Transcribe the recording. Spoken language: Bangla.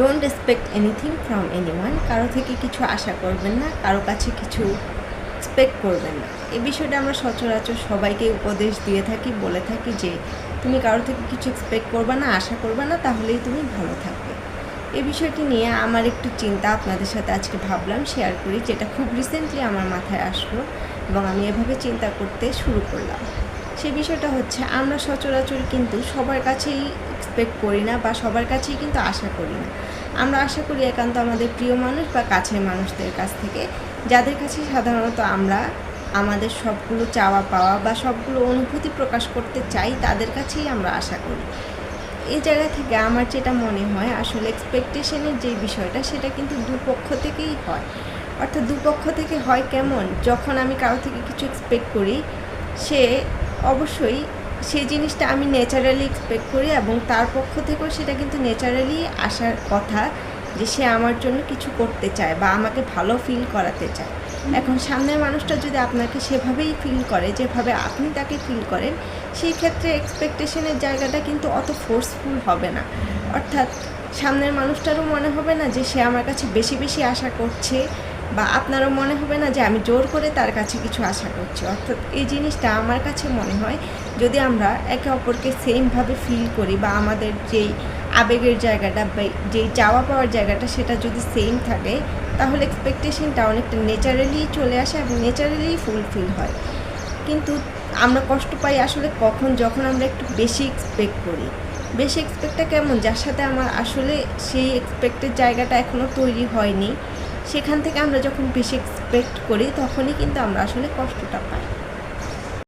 Don't expect anything from anyone. কারো থেকে কিছু আশা করবেন না, কারো কাছে কিছু এক্সপেক্ট করবেন না। এই বিষয়টা আমরা সচরাচর সবাইকে উপদেশ দিয়ে থাকি, বলে থাকি যে তুমি কারো থেকে কিছু এক্সপেক্ট করবে না, আশা করবে না, তাহলেই তুমি ভালো থাকবে। এই বিষয়টি নিয়ে আমার একটু চিন্তা আপনাদের সাথে আজকে ভাবলাম শেয়ার করি, যেটা খুব রিসেন্টলি আমার মাথায় আসলো এবং আমি এভাবে চিন্তা করতে শুরু করলাম। সেই বিষয়টা হচ্ছে, আমরা সচরাচর কিন্তু সবার কাছেই এক্সপেক্ট করি না বা সবার কাছেই কিন্তু আশা করি না। আমরা আশা করি একান্ত আমাদের প্রিয় মানুষ বা কাছের মানুষদের কাছ থেকে, যাদের কাছে সাধারণত আমরা আমাদের সবগুলো চাওয়া পাওয়া বা সবগুলো অনুভূতি প্রকাশ করতে চাই, তাদের কাছেই আমরা আশা করি। এই জায়গা থেকে আমার যেটা মনে হয়, আসলে এক্সপেকটেশনের যে বিষয়টা, সেটা কিন্তু দুপক্ষ থেকেই হয়। অর্থাৎ দুপক্ষ থেকে হয় কেমন, যখন আমি কারো থেকে কিছু এক্সপেক্ট করি, সে অবশ্যই সেই জিনিসটা আমি ন্যাচারালি এক্সপেক্ট করি এবং তার পক্ষ থেকেও সেটা কিন্তু ন্যাচারালি আসার কথা যে সে আমার জন্য কিছু করতে চায় বা আমাকে ভালো ফিল করাতে চায়। এখন সামনের মানুষটা যদি আপনাকে সেভাবেই ফিল করে যেভাবে আপনি তাকে ফিল করেন, সেই ক্ষেত্রে এক্সপেকটেশনের জায়গাটা কিন্তু অত ফোর্সফুল হবে না। অর্থাৎ সামনের মানুষটারও মনে হবে না যে সে আমার কাছে বেশি বেশি আশা করছে, বা আপনারও মনে হবে না যে আমি জোর করে তার কাছে কিছু আশা করছি। অর্থাৎ এই জিনিসটা আমার কাছে মনে হয়, যদি আমরা একে অপরকে সেমভাবে ফিল করি বা আমাদের যেই আবেগের জায়গাটা বা যেই চাওয়া পাওয়ার জায়গাটা, সেটা যদি সেম থাকে, তাহলে এক্সপেকটেশনটা অনেকটা ন্যাচারালি চলে আসে এবং ন্যাচারালি ফুলফিল হয়। কিন্তু আমরা কষ্ট পাই আসলে কখন, যখন আমরা একটু বেশি এক্সপেক্ট করি। বেশি এক্সপেক্টটা কেমন, যার সাথে আমার আসলে সেই এক্সপেক্টের জায়গাটা এখনও তৈরি হয়নি, সেখান থেকে আমরা যখন বেশি এক্সপেক্ট করি, তখনই কিন্তু আমরা আসলে কষ্টটা পাই।